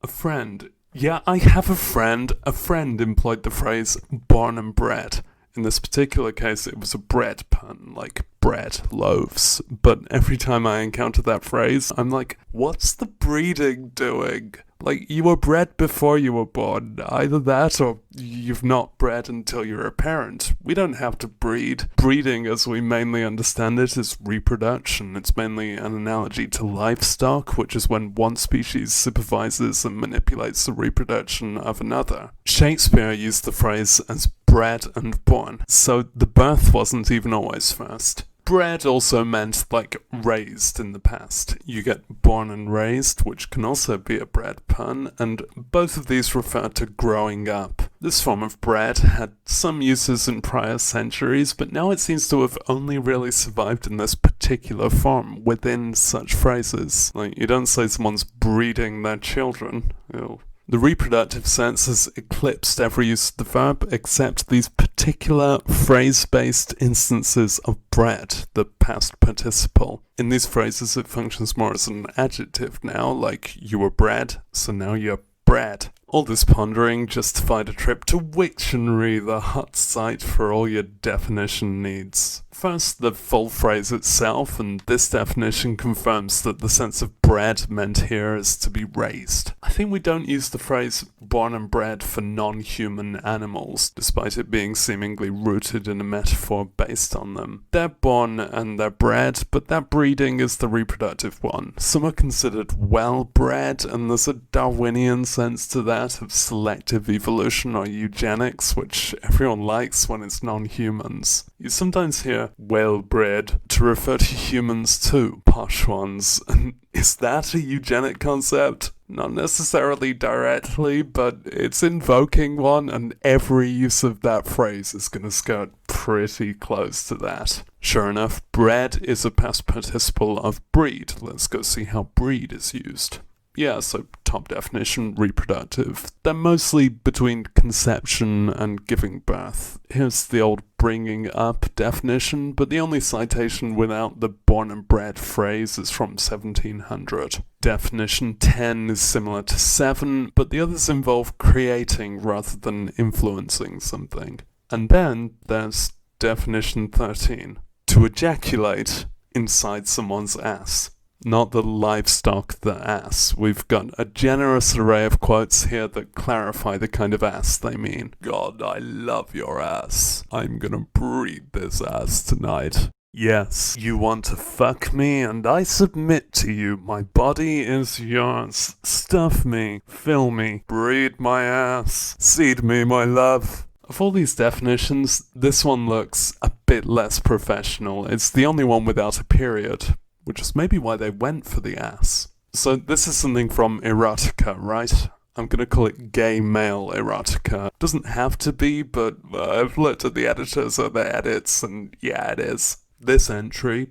A friend. Yeah, I have a friend. A friend employed the phrase born and bred. In this particular case, it was a bread pun, like bread, loaves. But every time I encounter that phrase, I'm like, what's the breeding doing? Like, you were bred before you were born. Either that or you've not bred until you're a parent. We don't have to breed. Breeding, as we mainly understand it, is reproduction. It's mainly an analogy to livestock, which is when one species supervises and manipulates the reproduction of another. Shakespeare used the phrase as bred and born, so the birth wasn't even always first. Bred also meant, like, raised in the past. You get born and raised, which can also be a bred pun, and both of these refer to growing up. This form of bred had some uses in prior centuries, but now it seems to have only really survived in this particular form within such phrases. Like, you don't say someone's breeding their children. Ew. The reproductive sense has eclipsed every use of the verb except these particular phrase-based instances of bred, the past participle. In these phrases it functions more as an adjective now, like you were bred, so now you're bred. All this pondering justified a trip to Wiktionary, the hot site for all your definition needs. First, the full phrase itself, and this definition confirms that the sense of bred meant here is to be raised. I think we don't use the phrase born and bred for non-human animals, despite it being seemingly rooted in a metaphor based on them. They're born and they're bred, but that breeding is the reproductive one. Some are considered well-bred, and there's a Darwinian sense to that of selective evolution or eugenics, which everyone likes when it's non-humans. You sometimes hear well-bred to refer to humans too, posh ones, and is that a eugenic concept? Not necessarily directly, but it's invoking one, and every use of that phrase is going to skirt pretty close to that. Sure enough, bred is a past participle of breed. Let's go see how breed is used. Yeah, so top definition, reproductive. They're mostly between conception and giving birth. Here's the old bringing up definition, but the only citation without the born and bred phrase is from 1700. Definition 10 is similar to 7, but the others involve creating rather than influencing something. And then there's definition 13. To ejaculate inside someone's ass. Not the livestock, the ass. We've got a generous array of quotes here that clarify the kind of ass they mean. God, I love your ass. I'm gonna breed this ass tonight. Yes, you want to fuck me, and I submit to you. My body is yours. Stuff me, fill me, breed my ass, seed me, my love. Of all these definitions, this one looks a bit less professional. It's the only one without a period, which is maybe why they went for the ass. So this is something from erotica, right? I'm gonna call it gay male erotica. Doesn't have to be, but I've looked at the editors of the edits, and yeah, it is. This entry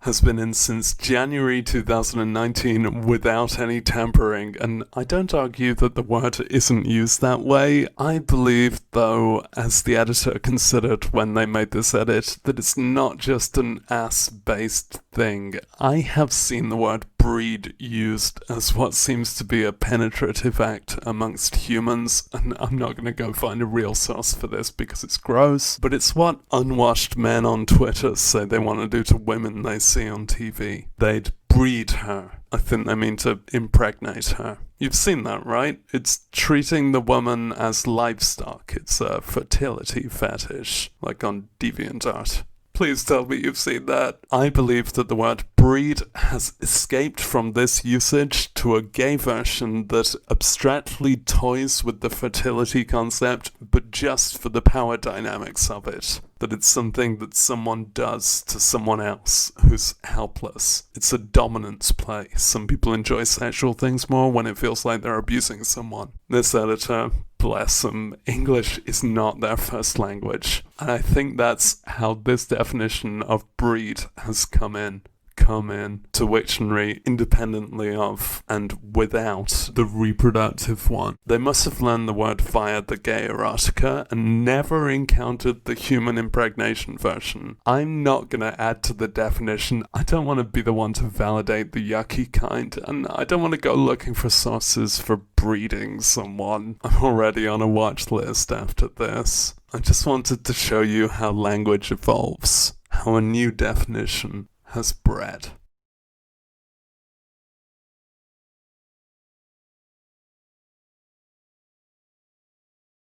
has been in since January 2019 without any tampering, and I don't argue that the word isn't used that way. I believe, though, as the editor considered when they made this edit, that it's not just an ass-based thing. I have seen the word breed used as what seems to be a penetrative act amongst humans, and I'm not going to go find a real source for this because it's gross, but it's what unwashed men on Twitter say they want to do to women they see on TV. They'd breed her. I think they mean to impregnate her. You've seen that, right? It's treating the woman as livestock. It's a fertility fetish, like on DeviantArt. Please tell me you've seen that. I believe that the word breed has escaped from this usage to a gay version that abstractly toys with the fertility concept, but just for the power dynamics of it. That it's something that someone does to someone else who's helpless. It's a dominance play. Some people enjoy sexual things more when it feels like they're abusing someone. This editor, bless them, English is not their first language. And I think that's how this definition of breed has come in. come in to Wiktionary independently of and without the reproductive one. They must have learned the word via the gay erotica and never encountered the human impregnation version. I'm not gonna add to the definition. I don't want to be the one to validate the yucky kind, and I don't want to go looking for sources for breeding someone. I'm already on a watch list after this. I just wanted to show you how language evolves, how a new definition has bred.